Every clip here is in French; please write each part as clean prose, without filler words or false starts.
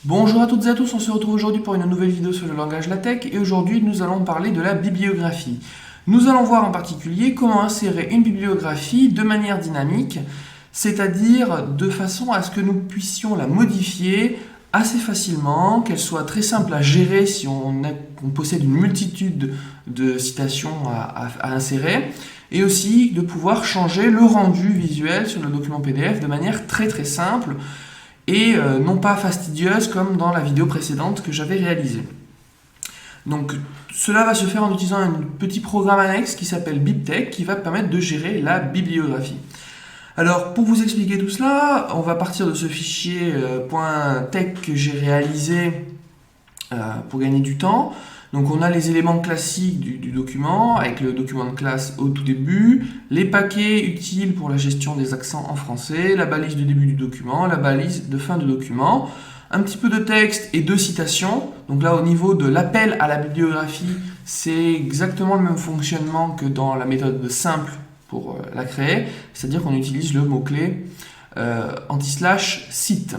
Bonjour à toutes et à tous, on se retrouve aujourd'hui pour une nouvelle vidéo sur le langage LaTeX et aujourd'hui nous allons parler de la bibliographie. Nous allons voir en particulier comment insérer une bibliographie de manière dynamique, c'est-à-dire de façon à ce que nous puissions la modifier assez facilement, qu'elle soit très simple à gérer si on possède une multitude de citations à insérer, et aussi de pouvoir changer le rendu visuel sur le document PDF de manière très simple, et non pas fastidieuse comme dans la vidéo précédente que j'avais réalisée. Donc cela va se faire en utilisant un petit programme annexe qui s'appelle BibTeX qui va permettre de gérer la bibliographie. Alors pour vous expliquer tout cela, on va partir de ce fichier .tex que j'ai réalisé pour gagner du temps. Donc on a les éléments classiques du document, avec le document de classe au tout début, les paquets utiles pour la gestion des accents en français, la balise de début du document, la balise de fin de document, un petit peu de texte et deux citations. Donc là au niveau de l'appel à la bibliographie, c'est exactement le même fonctionnement que dans la méthode simple pour la créer, c'est-à-dire qu'on utilise le mot-clé /cite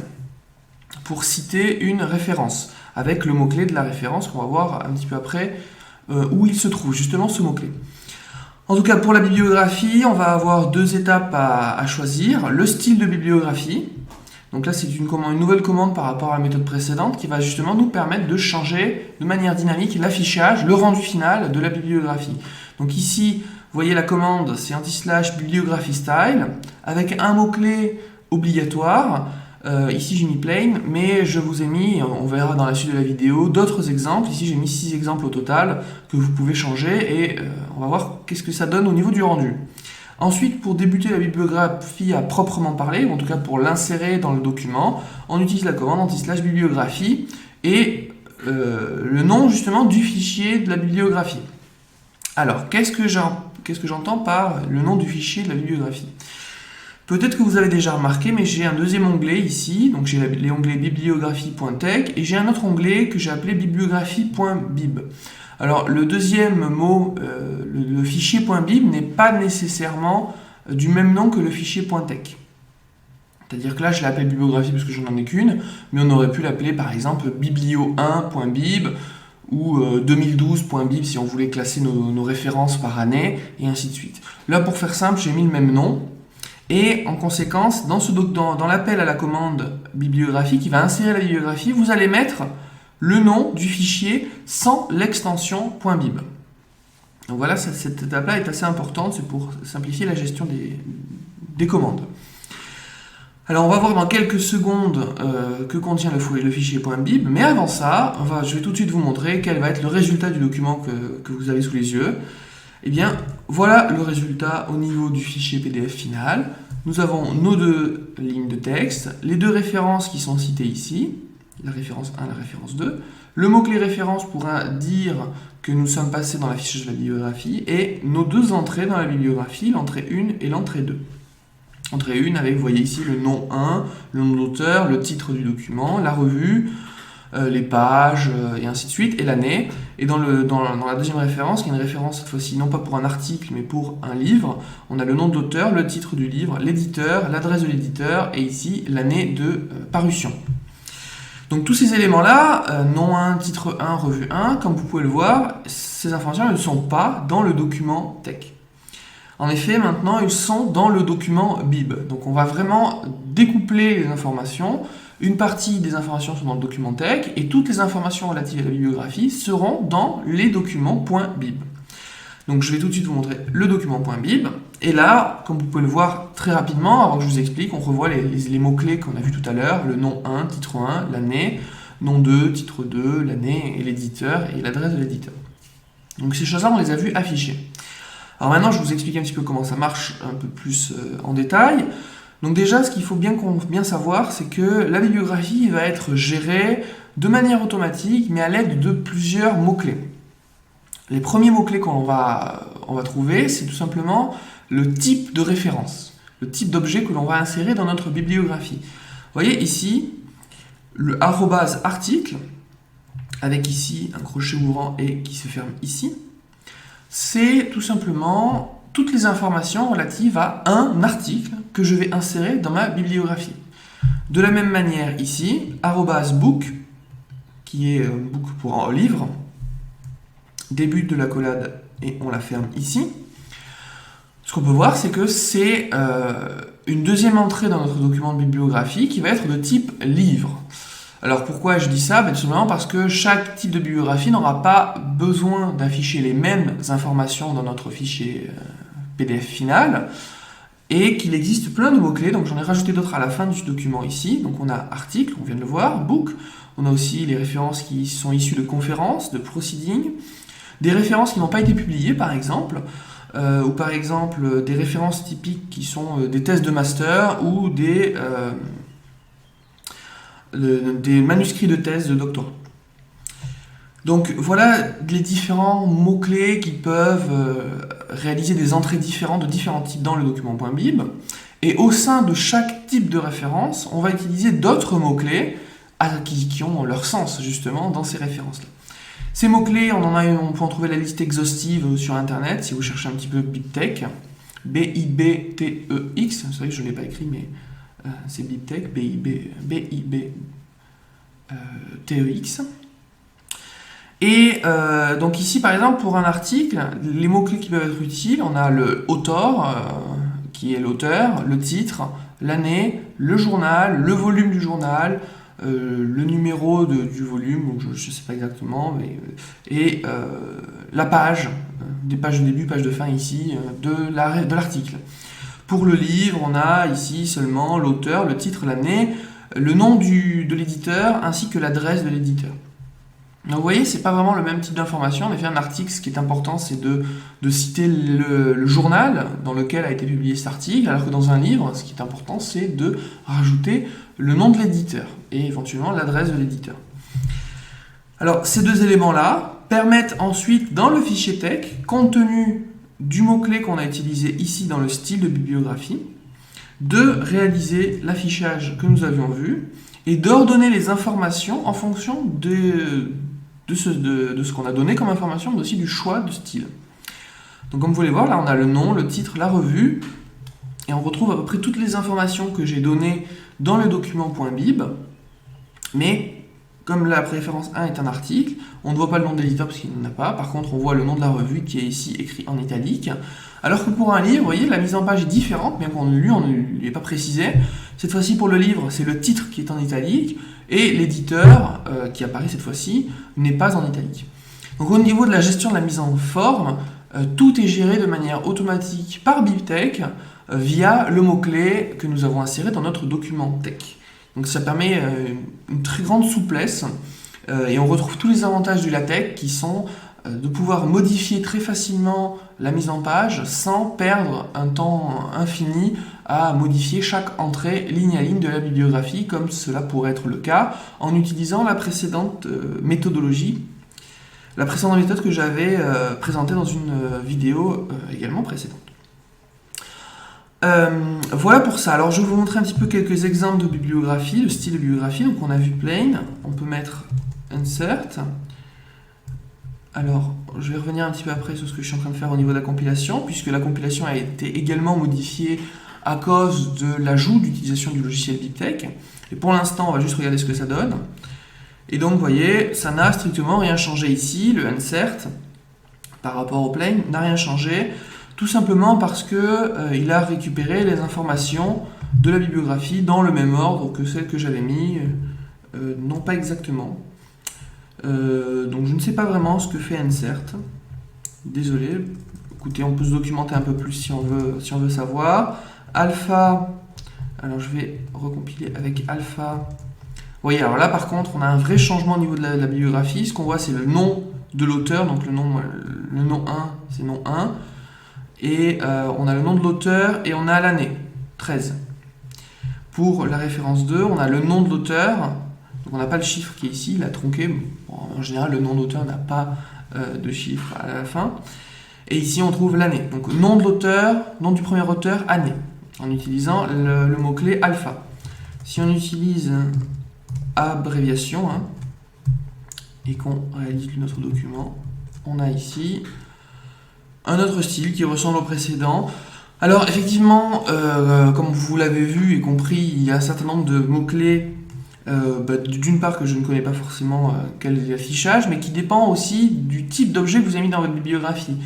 pour citer une référence, avec le mot-clé de la référence qu'on va voir un petit peu après où il se trouve, justement ce mot-clé. En tout cas, pour la bibliographie, on va avoir deux étapes à choisir. Le style de bibliographie. Donc là, c'est une nouvelle commande par rapport à la méthode précédente qui va justement nous permettre de changer de manière dynamique l'affichage, le rendu final de la bibliographie. Donc ici, vous voyez la commande, c'est /bibliography style, avec un mot-clé obligatoire. Ici j'ai mis plain, mais je vous ai mis, on verra dans la suite de la vidéo, d'autres exemples. Ici j'ai mis 6 exemples au total que vous pouvez changer et on va voir qu'est-ce que ça donne au niveau du rendu. Ensuite, pour débuter la bibliographie à proprement parler, ou en tout cas pour l'insérer dans le document, on utilise la commande /bibliographie et le nom justement du fichier de la bibliographie. Alors, qu'est-ce que j'entends par le nom du fichier de la bibliographie ? Peut-être que vous avez déjà remarqué, mais j'ai un deuxième onglet ici, donc j'ai les onglets bibliographie.tex et j'ai un autre onglet que j'ai appelé bibliographie.bib. Alors le deuxième mot, le fichier .bib n'est pas nécessairement du même nom que le fichier .tex. C'est-à-dire que là je l'appelle bibliographie parce que je n'en ai qu'une, mais on aurait pu l'appeler par exemple biblio1.bib ou 2012.bib si on voulait classer nos références par année, et ainsi de suite. Là pour faire simple, j'ai mis le même nom. Et en conséquence, dans l'appel à la commande bibliographie qui va insérer la bibliographie, vous allez mettre le nom du fichier sans l'extension .bib. Donc voilà, cette étape-là est assez importante, c'est pour simplifier la gestion des commandes. Alors on va voir dans quelques secondes que contient le fichier .bib, mais avant ça, je vais tout de suite vous montrer quel va être le résultat du document que vous avez sous les yeux. Eh bien, voilà le résultat au niveau du fichier PDF final. Nous avons nos deux lignes de texte, les deux références qui sont citées ici, la référence 1 et la référence 2, le mot-clé référence pour dire que nous sommes passés dans l'affichage de la bibliographie, et nos deux entrées dans la bibliographie, l'entrée 1 et l'entrée 2. Entrée 1 avec, vous voyez ici, le nom 1, le nom d'auteur, le titre du document, la revue, les pages, et ainsi de suite, et l'année. Et dans la deuxième référence, qui est une référence cette fois-ci non pas pour un article, mais pour un livre, on a le nom de l'auteur, le titre du livre, l'éditeur, l'adresse de l'éditeur, et ici, l'année de parution. Donc tous ces éléments-là, nom 1, titre 1, revue 1, comme vous pouvez le voir, ces informations ne sont pas dans le document TeX. En effet, maintenant, ils sont dans le document BIB. Donc on va vraiment découpler les informations. Une partie des informations sont dans le document TeX et toutes les informations relatives à la bibliographie seront dans les documents .bib. Donc je vais tout de suite vous montrer le document .bib. Et là, comme vous pouvez le voir très rapidement, avant que je vous explique, on revoit les mots-clés qu'on a vus tout à l'heure, le nom 1, titre 1, l'année, nom 2, titre 2, l'année et l'éditeur et l'adresse de l'éditeur. Donc ces choses-là, on les a vues affichées. Alors maintenant, je vais vous expliquer un petit peu comment ça marche un peu plus en détail. Donc déjà, ce qu'il faut bien savoir, c'est que la bibliographie va être gérée de manière automatique, mais à l'aide de plusieurs mots-clés. Les premiers mots-clés qu'on va trouver, c'est tout simplement le type de référence, le type d'objet que l'on va insérer dans notre bibliographie. Vous voyez ici, le @article, avec ici un crochet ouvrant et qui se ferme ici, c'est tout simplement toutes les informations relatives à un article que je vais insérer dans ma bibliographie. De la même manière ici, @book, qui est book pour un livre, début de l'accolade et on la ferme ici. Ce qu'on peut voir, c'est que c'est une deuxième entrée dans notre document de bibliographie qui va être de type livre. Alors pourquoi je dis ça? Tout simplement parce que chaque type de bibliographie n'aura pas besoin d'afficher les mêmes informations dans notre fichier PDF final, et qu'il existe plein de mots-clés, donc j'en ai rajouté d'autres à la fin du document ici. Donc on a article, on vient de le voir, book, on a aussi les références qui sont issues de conférences, de proceedings, des références qui n'ont pas été publiées par exemple, ou par exemple des références typiques qui sont des thèses de master ou des manuscrits de thèse de doctorat. Donc voilà les différents mots-clés qui peuvent réaliser des entrées différentes de différents types dans le document.bib. Et au sein de chaque type de référence, on va utiliser d'autres mots-clés qui ont leur sens justement dans ces références-là. Ces mots-clés, on peut en trouver la liste exhaustive sur internet si vous cherchez un petit peu BibTeX, B-I-B-T-E-X, c'est vrai que je ne l'ai pas écrit, mais c'est BibTeX, B-I-B-T-E-X. Et donc ici, par exemple, pour un article, les mots-clés qui peuvent être utiles, on a le author, qui est l'auteur, le titre, l'année, le journal, le volume du journal, le numéro du volume, je ne sais pas exactement, et la page, des pages de début, pages de fin ici, de l'article. Pour le livre, on a ici seulement l'auteur, le titre, l'année, le nom de l'éditeur, ainsi que l'adresse de l'éditeur. Donc vous voyez, c'est pas vraiment le même type d'information. En effet, un article, ce qui est important, c'est de citer le journal dans lequel a été publié cet article, alors que dans un livre, ce qui est important, c'est de rajouter le nom de l'éditeur et éventuellement l'adresse de l'éditeur. Alors, ces deux éléments-là permettent ensuite, dans le fichier texte, compte tenu du mot-clé qu'on a utilisé ici dans le style de bibliographie, de réaliser l'affichage que nous avions vu et d'ordonner les informations en fonction de ce qu'on a donné comme information, mais aussi du choix de style. Donc comme vous pouvez voir, là on a le nom, le titre, la revue, et on retrouve à peu près toutes les informations que j'ai données dans le document.bib, mais comme la préférence 1 est un article, on ne voit pas le nom de l'éditeur parce qu'il n'en a pas, par contre on voit le nom de la revue qui est ici écrit en italique, alors que pour un livre, vous voyez, la mise en page est différente, bien qu'on lui, on ne lui ait pas précisé. Cette fois-ci pour le livre, c'est le titre qui est en italique, et l'éditeur, qui apparaît cette fois-ci, n'est pas en italique. Donc au niveau de la gestion de la mise en forme, tout est géré de manière automatique par BibTeX via le mot-clé que nous avons inséré dans notre document texte. Donc ça permet une très grande souplesse, et on retrouve tous les avantages du LaTeX qui sont de pouvoir modifier très facilement la mise en page sans perdre un temps infini à modifier chaque entrée ligne à ligne de la bibliographie, comme cela pourrait être le cas en utilisant la précédente méthodologie, la précédente méthode que j'avais présentée dans une vidéo également précédente. Voilà pour ça. Alors je vais vous montrer un petit peu quelques exemples de bibliographie, de style de bibliographie. Donc on a vu plain, on peut mettre insert. Alors, je vais revenir un petit peu après sur ce que je suis en train de faire au niveau de la compilation, puisque la compilation a été également modifiée à cause de l'ajout d'utilisation du logiciel BibTeX. Et pour l'instant, on va juste regarder ce que ça donne. Et donc, vous voyez, ça n'a strictement rien changé ici. Le insert, par rapport au plain, n'a rien changé, tout simplement parce qu'il a récupéré les informations de la bibliographie dans le même ordre que celles que j'avais mis, non pas exactement. Donc je ne sais pas vraiment ce que fait insert. Désolé. Écoutez, on peut se documenter un peu plus si on veut savoir. Alpha. Alors je vais recompiler avec alpha. Vous voyez, alors là par contre, on a un vrai changement au niveau de la bibliographie. Ce qu'on voit, c'est le nom de l'auteur. Donc le nom 1, c'est nom 1. Et on a le nom de l'auteur et on a l'année, 13. Pour la référence 2, on a le nom de l'auteur. Donc on n'a pas le chiffre qui est ici, il a tronqué. Bon, en général, le nom d'auteur n'a pas de chiffre à la fin. Et ici, on trouve l'année. Donc nom de l'auteur, nom du premier auteur, année, en utilisant le mot-clé alpha. Si on utilise abréviation, et qu'on réalise notre document, on a ici un autre style qui ressemble au précédent. Alors effectivement, comme vous l'avez vu et compris, il y a un certain nombre de mots-clés, d'une part que je ne connais pas forcément quel est l'affichage, mais qui dépend aussi du type d'objet que vous avez mis dans votre bibliographie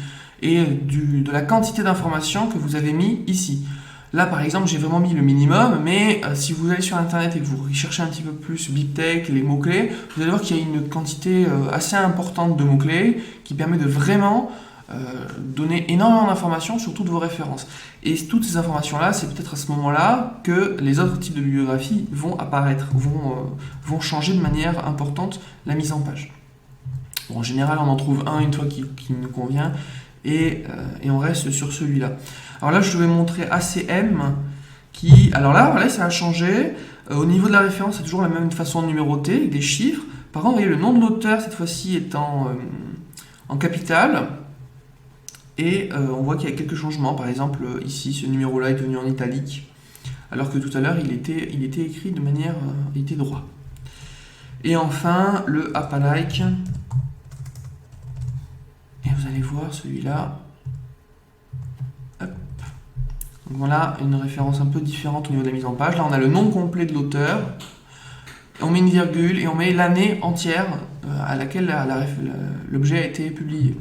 et de la quantité d'informations que vous avez mis ici. Là par exemple j'ai vraiment mis le minimum, mais si vous allez sur internet et que vous recherchez un petit peu plus BibTeX, les mots-clés, vous allez voir qu'il y a une quantité assez importante de mots-clés qui permet de vraiment donner énormément d'informations sur toutes vos références. Et toutes ces informations-là, c'est peut-être à ce moment-là que les autres types de bibliographie vont apparaître, vont changer de manière importante la mise en page. Bon, en général, on en trouve une fois qui nous convient, et on reste sur celui-là. Alors là, je vais montrer ACM, qui... Alors là, voilà, ça a changé. Au niveau de la référence, c'est toujours la même façon de numéroter, avec des chiffres. Par contre, vous voyez, le nom de l'auteur, cette fois-ci, est en capital. Et on voit qu'il y a quelques changements. Par exemple, ici, ce numéro-là est devenu en italique, alors que tout à l'heure, il était écrit de manière... il était droit. Et enfin, le AppAlike. Et vous allez voir celui-là. Hop. Donc voilà, une référence un peu différente au niveau de la mise en page. Là, on a le nom complet de l'auteur. On met une virgule et on met l'année entière à laquelle l'objet a été publié.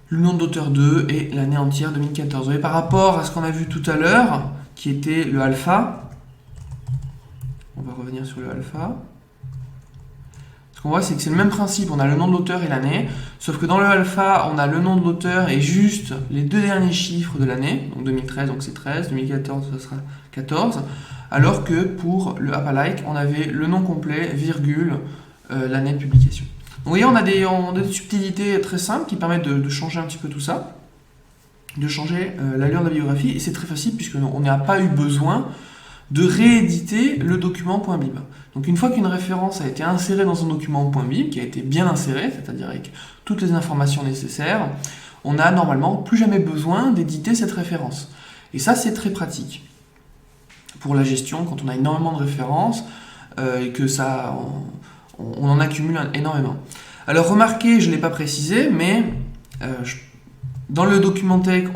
Le nom d'auteur 2 et l'année entière 2014. Et par rapport à ce qu'on a vu tout à l'heure, qui était le alpha, on va revenir sur le alpha. Ce qu'on voit, c'est que c'est le même principe. On a le nom de l'auteur et l'année, sauf que dans le alpha, on a le nom de l'auteur et juste les deux derniers chiffres de l'année. Donc 2013, donc c'est 13, 2014, ça sera 14. Alors que pour le AppAlike, on avait le nom complet, virgule, l'année de publication. Donc vous voyez, on a des subtilités très simples qui permettent de changer un petit peu tout ça, de changer l'allure de la biographie, et c'est très facile puisqu'on n'a pas eu besoin de rééditer le document .bib. Donc une fois qu'une référence a été insérée dans un document .bib, qui a été bien inséré, c'est-à-dire avec toutes les informations nécessaires, on n'a normalement plus jamais besoin d'éditer cette référence. Et ça, c'est très pratique pour la gestion, quand on a énormément de références et que ça... on en accumule énormément. Alors remarquez, je ne l'ai pas précisé, mais dans le document.tech,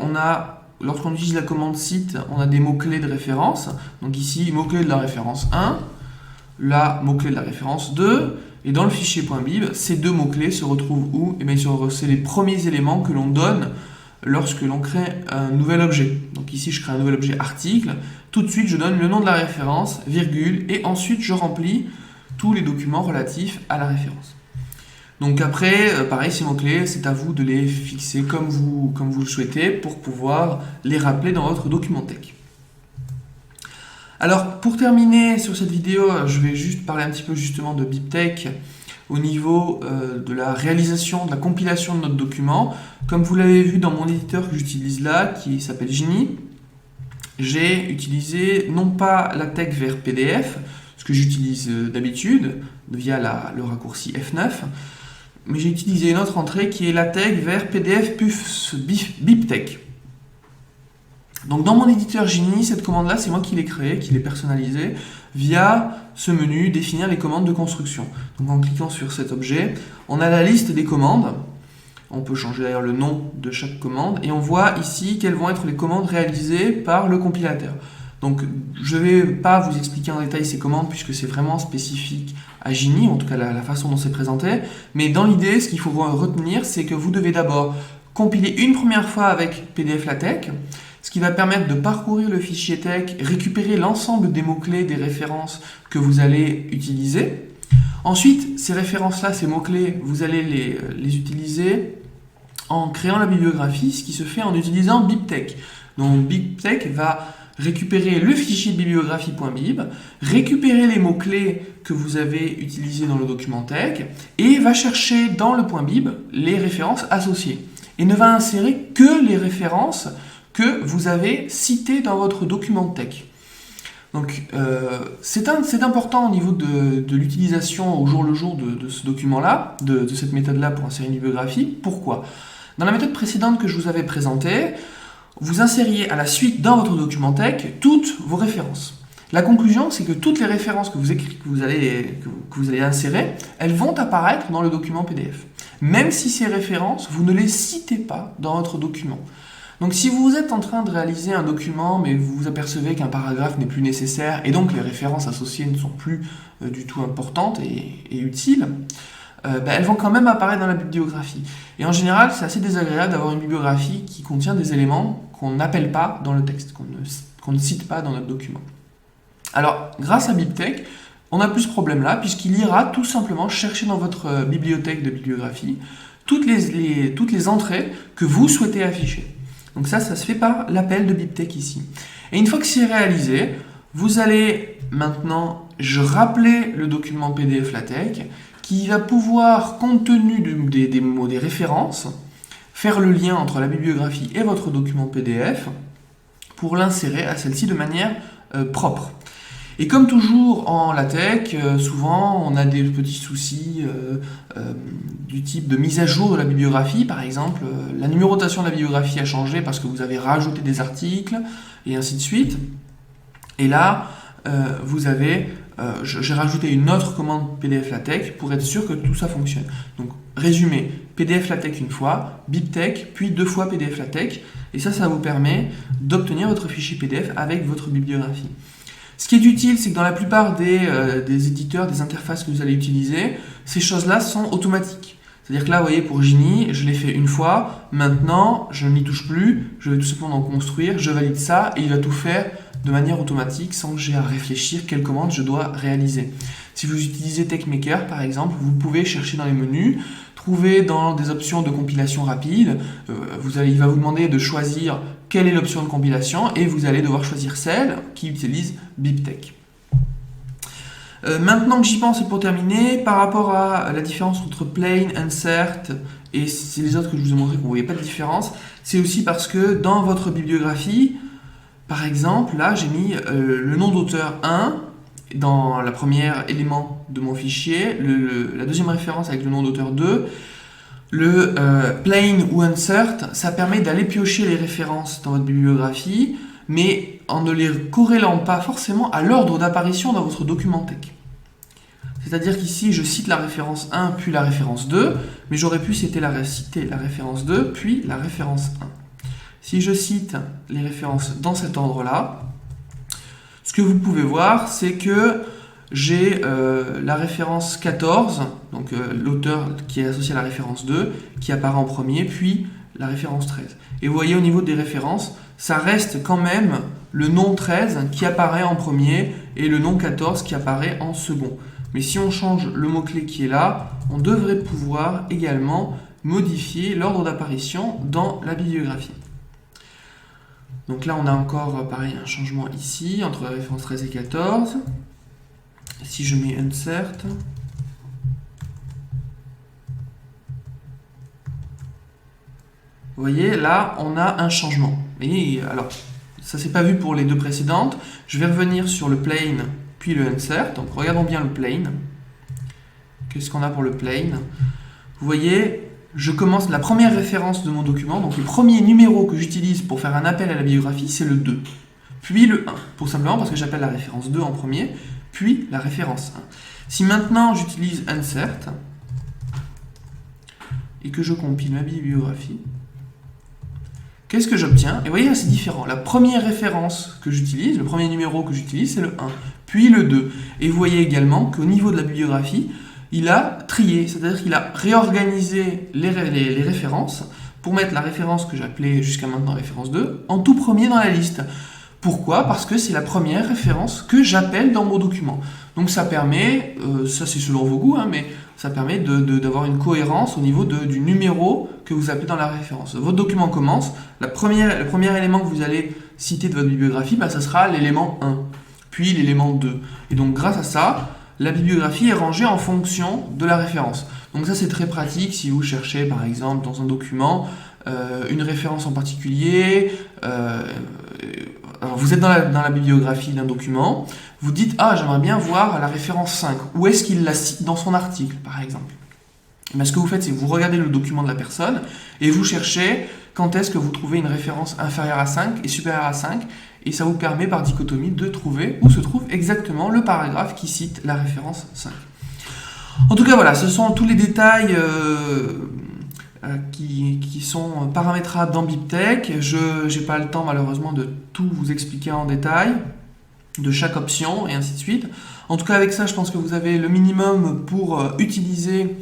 lorsqu'on utilise la commande site, on a des mots-clés de référence. Donc ici, mots-clés de la référence 1, là, mots-clés de la référence 2, et dans le fichier .bib, ces deux mots-clés se retrouvent où? Eh bien, c'est les premiers éléments que l'on donne lorsque l'on crée un nouvel objet. Donc ici, je crée un nouvel objet article. Tout de suite, je donne le nom de la référence, virgule, et ensuite, je remplis tous les documents relatifs à la référence. Donc après, pareil, ces mots-clés, c'est à vous de les fixer comme vous le souhaitez pour pouvoir les rappeler dans votre document.tech. Alors, pour terminer sur cette vidéo, je vais juste parler un petit peu justement de BibTeX au niveau de la réalisation, de la compilation de notre document. Comme vous l'avez vu dans mon éditeur que j'utilise là, qui s'appelle Genie, j'ai utilisé non pas LaTeX vers PDF, ce que j'utilise d'habitude via le raccourci F9, mais j'ai utilisé une autre entrée qui est LaTeX vers PDF plus BibTeX. Donc dans mon éditeur Genie, cette commande-là, c'est moi qui l'ai créée, qui l'ai personnalisée via ce menu définir les commandes de construction. Donc en cliquant sur cet objet, on a la liste des commandes. On peut changer d'ailleurs le nom de chaque commande et on voit ici quelles vont être les commandes réalisées par le compilateur. Donc je ne vais pas vous expliquer en détail ces commandes puisque c'est vraiment spécifique à Genie, en tout cas la façon dont c'est présenté. Mais dans l'idée, ce qu'il faut retenir, c'est que vous devez d'abord compiler une première fois avec PDF LaTeX, ce qui va permettre de parcourir le fichier TeX, récupérer l'ensemble des mots-clés, des références que vous allez utiliser. Ensuite, ces références-là, ces mots-clés, vous allez les utiliser en créant la bibliographie, ce qui se fait en utilisant BibTeX. Donc BibTeX va récupérer le fichier bibliographie.bib, récupérer les mots-clés que vous avez utilisés dans le document TeX et va chercher dans le .bib les références associées. Et ne va insérer que les références que vous avez citées dans votre document TeX. Donc c'est important au niveau de l'utilisation au jour le jour de ce document-là, de cette méthode-là pour insérer une bibliographie. Pourquoi? Dans la méthode précédente que je vous avais présentée, vous insériez à la suite dans votre document TeX toutes vos références. La conclusion, c'est que toutes les références que vous allez insérer, elles vont apparaître dans le document PDF. Même si ces références, vous ne les citez pas dans votre document. Donc si vous êtes en train de réaliser un document, mais vous vous apercevez qu'un paragraphe n'est plus nécessaire, et donc les références associées ne sont plus du tout importantes et utiles, elles vont quand même apparaître dans la bibliographie. Et en général, c'est assez désagréable d'avoir une bibliographie qui contient des éléments qu'on n'appelle pas dans le texte, qu'on ne cite pas dans notre document. Alors, grâce à BibTeX, on n'a plus ce problème-là, puisqu'il ira tout simplement chercher dans votre bibliothèque de bibliographie toutes les entrées que vous souhaitez afficher. Donc ça se fait par l'appel de BibTeX ici. Et une fois que c'est réalisé, vous allez maintenant rappeler le document PDF LaTeX, qui va pouvoir, compte tenu des mots, des références, faire le lien entre la bibliographie et votre document PDF pour l'insérer à celle-ci de manière propre. Et comme toujours en LaTeX, souvent on a des petits soucis du type de mise à jour de la bibliographie. Par exemple, la numérotation de la bibliographie a changé parce que vous avez rajouté des articles, et ainsi de suite. Et là, j'ai rajouté une autre commande PDF LaTeX pour être sûr que tout ça fonctionne. Donc, résumé, PDF LaTeX une fois, BibTeX, puis 2 fois PDF LaTeX, et ça vous permet d'obtenir votre fichier PDF avec votre bibliographie. Ce qui est utile, c'est que dans la plupart des éditeurs, des interfaces que vous allez utiliser, ces choses-là sont automatiques. C'est-à-dire que là, vous voyez, pour Gini, je l'ai fait une fois, maintenant, je n'y touche plus, je vais tout simplement en construire, je valide ça, et il va tout faire de manière automatique, sans que j'ai à réfléchir quelle commande je dois réaliser. Si vous utilisez TextMaker, par exemple, vous pouvez chercher dans les menus, trouver dans des options de compilation rapide, il va vous demander de choisir quelle est l'option de compilation, et vous allez devoir choisir celle qui utilise BibTeX. Maintenant que j'y pense, et pour terminer, par rapport à la différence entre plain, insert et les autres que je vous ai montré qu'on ne voyait pas de différence, c'est aussi parce que dans votre bibliographie, par exemple, là j'ai mis le nom d'auteur 1 dans le premier élément de mon fichier, la deuxième référence avec le nom d'auteur 2. Le plain ou insert, ça permet d'aller piocher les références dans votre bibliographie, mais en ne les corrélant pas forcément à l'ordre d'apparition dans votre document texte. C'est-à-dire qu'ici, je cite la référence 1, puis la référence 2, mais j'aurais pu citer la référence 2, puis la référence 1. Si je cite les références dans cet ordre-là, ce que vous pouvez voir, c'est que j'ai la référence 14, donc l'auteur qui est associé à la référence 2, qui apparaît en premier, puis la référence 13. Et vous voyez au niveau des références, ça reste quand même le nom 13 qui apparaît en premier et le nom 14 qui apparaît en second. Mais si on change le mot-clé qui est là, on devrait pouvoir également modifier l'ordre d'apparition dans la bibliographie. Donc là, on a encore, pareil, un changement ici, entre la référence 13 et 14. Si je mets insert, vous voyez, là, on a un changement. Et alors, ça ne s'est pas vu pour les deux précédentes. Je vais revenir sur le plain, puis le insert. Donc, regardons bien le plain. Qu'est-ce qu'on a pour le plain? Vous voyez, je commence la première référence de mon document. Donc, le premier numéro que j'utilise pour faire un appel à la bibliographie, c'est le 2. Puis le 1, pour simplement parce que j'appelle la référence 2 en premier, puis la référence 1. Si maintenant j'utilise insert et que je compile ma bibliographie, qu'est-ce que j'obtiens? Et vous voyez, c'est différent. La première référence que j'utilise, le premier numéro que j'utilise, c'est le 1, puis le 2. Et vous voyez également qu'au niveau de la bibliographie, il a trié, c'est-à-dire qu'il a réorganisé les références pour mettre la référence que j'appelais jusqu'à maintenant référence 2 en tout premier dans la liste. Pourquoi? Parce que c'est la première référence que j'appelle dans mon document. Donc ça permet, ça c'est selon vos goûts, mais ça permet d'avoir une cohérence au niveau du numéro que vous appelez dans la référence. Votre document commence, le premier élément que vous allez citer de votre bibliographie, ça sera l'élément 1, puis l'élément 2. Et donc grâce à ça, la bibliographie est rangée en fonction de la référence. Donc ça c'est très pratique si vous cherchez par exemple dans un document une référence en particulier. Alors vous êtes dans la bibliographie d'un document, vous dites « Ah, j'aimerais bien voir la référence 5 ». Où est-ce qu'il la cite dans son article, par exemple? Mais ce que vous faites, c'est que vous regardez le document de la personne et vous cherchez quand est-ce que vous trouvez une référence inférieure à 5 et supérieure à 5, et ça vous permet par dichotomie de trouver où se trouve exactement le paragraphe qui cite la référence 5. En tout cas, voilà, ce sont tous les détails qui sont paramétrables dans BibTeX. Je n'ai pas le temps malheureusement de tout vous expliquer en détail, de chaque option et ainsi de suite. En tout cas, avec ça, je pense que vous avez le minimum pour utiliser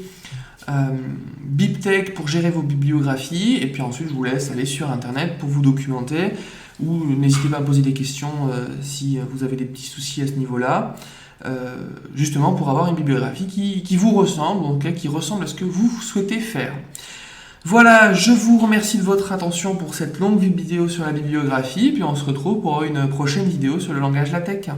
BibTeX pour gérer vos bibliographies. Et puis ensuite, je vous laisse aller sur Internet pour vous documenter, ou n'hésitez pas à me poser des questions si vous avez des petits soucis à ce niveau-là. Justement pour avoir une bibliographie qui vous ressemble, donc qui ressemble à ce que vous souhaitez faire. Voilà, je vous remercie de votre attention pour cette longue vidéo sur la bibliographie, puis on se retrouve pour une prochaine vidéo sur le langage LaTeX.